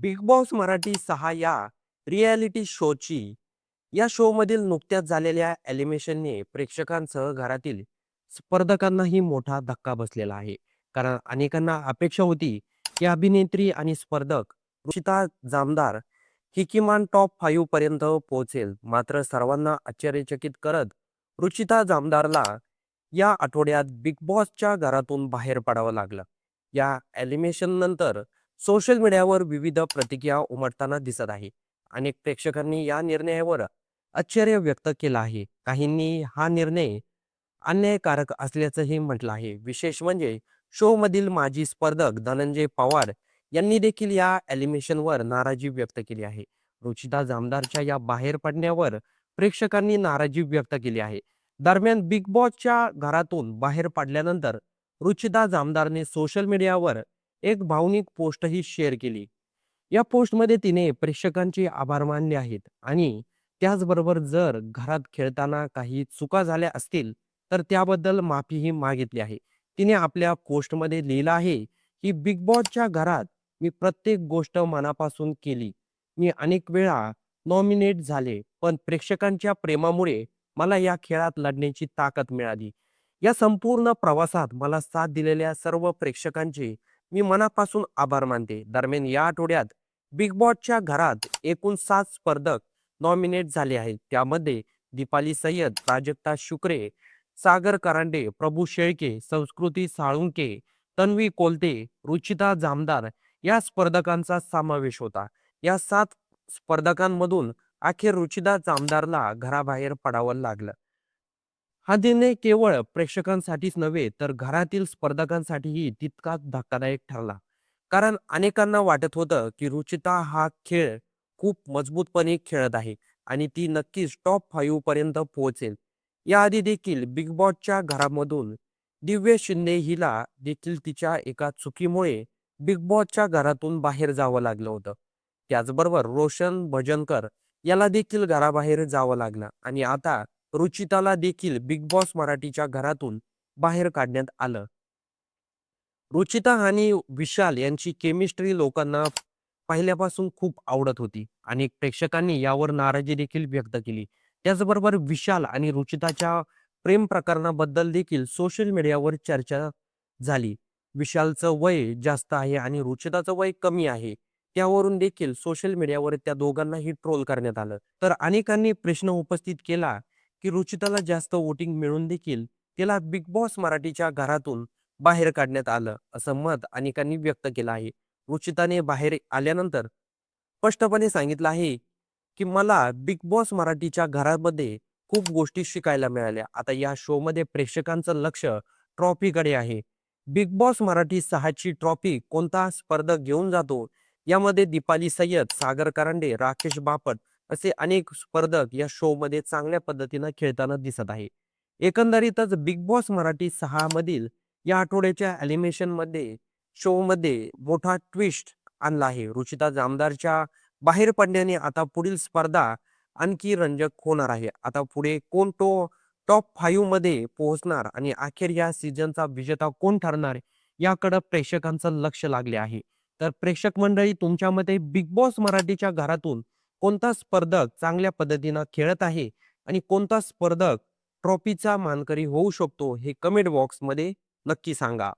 Big boss Marathi 6 या reality शोची या शोमधील नुकत्याच झालेल्या एलिमिनेशनने प्रेक्षकांसह घरातील स्पर्धकांनाही मोठा धक्का बसलेला आहे. कारण अनेकांना अपेक्षा होती की अभिनेत्री आणि स्पर्धक रुचिता जामदार ही किमान टॉप 5 पर्यंत पोहोचेल. मात्र सर्वांना आश्चर्यचकित करत रुचिता जामदारला या आठवड्यात बिग बॉसच्या घरातून बाहेर पडावं लागलं. या एलिमिनेशन नंतर सोशल मीडियावर विविध प्रतिक्रिया उमटताना दिसत आहे. अनेक प्रेक्षकांनी या निर्णयावर आश्चर्य व्यक्त केलं आहे. काहींनी हा निर्णय अन्यायकारक असल्याचंही म्हटलं आहे. विशेष म्हणजे शो मधील माजी स्पर्धक धनंजय पवार यांनी देखील या एलिमिनेशनवर नाराजी व्यक्त केली आहे. रुचिता जामदारच्या या बाहेर पडण्यावर प्रेक्षकांनी नाराजी व्यक्त केली आहे. दरम्यान बिग बॉसच्या घरातून बाहेर पडल्यानंतर रुचिता जामदारने सोशल मीडियावर एक भावनिक पोस्टही शेअर केली. या पोस्टमध्ये तिने प्रेक्षकांचे आभार मानले आहेत आणि त्याचबरोबर जर घरात खेळताना काही चुका झाल्या असतील तर त्याबद्दल माफीही मागितली आहे. तिने आपल्या पोस्टमध्ये लिहिलं आहे की बिग बॉसच्या घरात मी प्रत्येक गोष्ट मनापासून केली. मी अनेक वेळा नॉमिनेट झाले, पण प्रेक्षकांच्या प्रेमामुळे मला या खेळात लढण्याची ताकद मिळाली. या संपूर्ण प्रवासात मला साथ दिलेल्या सर्व प्रेक्षकांचे मी मनापासून आभार मानते. दरम्यान या आठवड्यात बिग बॉसच्या घरात एकूण 7 स्पर्धक नॉमिनेट झाले आहेत. त्यामध्ये दीपाली सय्यद, प्राजक्ता शुक्रे, सागर करांडे, प्रभू शेळके, संस्कृती साळुंके, तन्वी कोलते, रुचिता जामदार या स्पर्धकांचा समावेश होता. या 7 स्पर्धकांमधून अखेर रुचिता जामदारला घराबाहेर पडावं लागलं. हा निर्णय केवळ प्रेक्षकांसाठीच नव्हे तर घरातील स्पर्धकांसाठीही तितकाच धक्कादायक ठरला. कारण अनेकांना वाटत होतं की रुचिता हा खेळ खूप मजबूतपणे खेळत आहे आणि ती नक्कीच टॉप 5 पर्यंत पोहोचेल. याआधी देखील बिग बॉसच्या घरामधून दिव्य शिंदे हिला देखील तिच्या एका चुकीमुळे बिग बॉसच्या घरातून बाहेर जावं लागलं होतं. त्याचबरोबर रोशन भजनकर याला देखील घराबाहेर जावं लागलं आणि आता रुचिताला देखील बिग बॉस मराठीच्या घरातून बाहेर काढण्यात आलं. रुचिता आणि विशाल यांची केमिस्ट्री लोकांना पहिल्यापासून खूप आवडत होती. अनेक प्रेक्षकांनी यावर नाराजी देखील व्यक्त केली. त्याचबरोबर विशाल आणि रुचिताच्या प्रेम प्रकरणाबद्दल देखील सोशल मीडियावर चर्चा झाली. विशालचं वय जास्त आहे आणि रुचिताचं वय कमी आहे. त्यावरून देखील सोशल मीडियावर त्या दोघांनाही ट्रोल करण्यात आलं. तर अनेकांनी प्रश्न उपस्थित केला की रुचिताला जास्त वोटिंग मिळून देखील तिला बिग बॉस मराठीच्या घरातून बाहेर काढण्यात आलं, असं मत अनेकांनी व्यक्त केलं आहे. रुचिताने बाहेर आल्यानंतर स्पष्टपणे सांगितलं आहे की मला बिग बॉस मराठीच्या घरामध्ये खूप गोष्टी शिकायला मिळाल्या. आता या शोमध्ये प्रेक्षकांचं लक्ष ट्रॉफीकडे आहे. बिग बॉस मराठी 6 ची ट्रॉफी कोणता स्पर्धक घेऊन जातो यामध्ये दीपाली सय्यद, सागर करांडे, राकेश बापट असे अनेक स्पर्धक या शोमध्ये चांगल्या पद्धतीनं खेळताना दिसत आहे. एकंदरीतच बिग बॉस मराठी 6 मधील या आठवड्याच्या एलिमिनेशनमध्ये शोमध्ये मोठा ट्विस्ट आणला आहे. रुचिता जामदारच्या बाहेर पडण्याने आता पुढील स्पर्धा आणखी रंजक होणार आहे. आता पुढे कोण तो टॉप 5 मध्ये पोहोचणार आणि अखेर या सीझनचा विजेता कोण ठरणार याकडे प्रेक्षकांचं लक्ष लागले आहे. तर प्रेक्षक मंडळी, तुमच्या मते बिग बॉस मराठीच्या घरातून कोणता स्पर्धक चांगल्या पद्धतीनं खेळत आहे आणि कोणता स्पर्धक ट्रॉफीचा मानकरी होऊ शकतो हे कमेंट बॉक्समध्ये नक्की सांगा.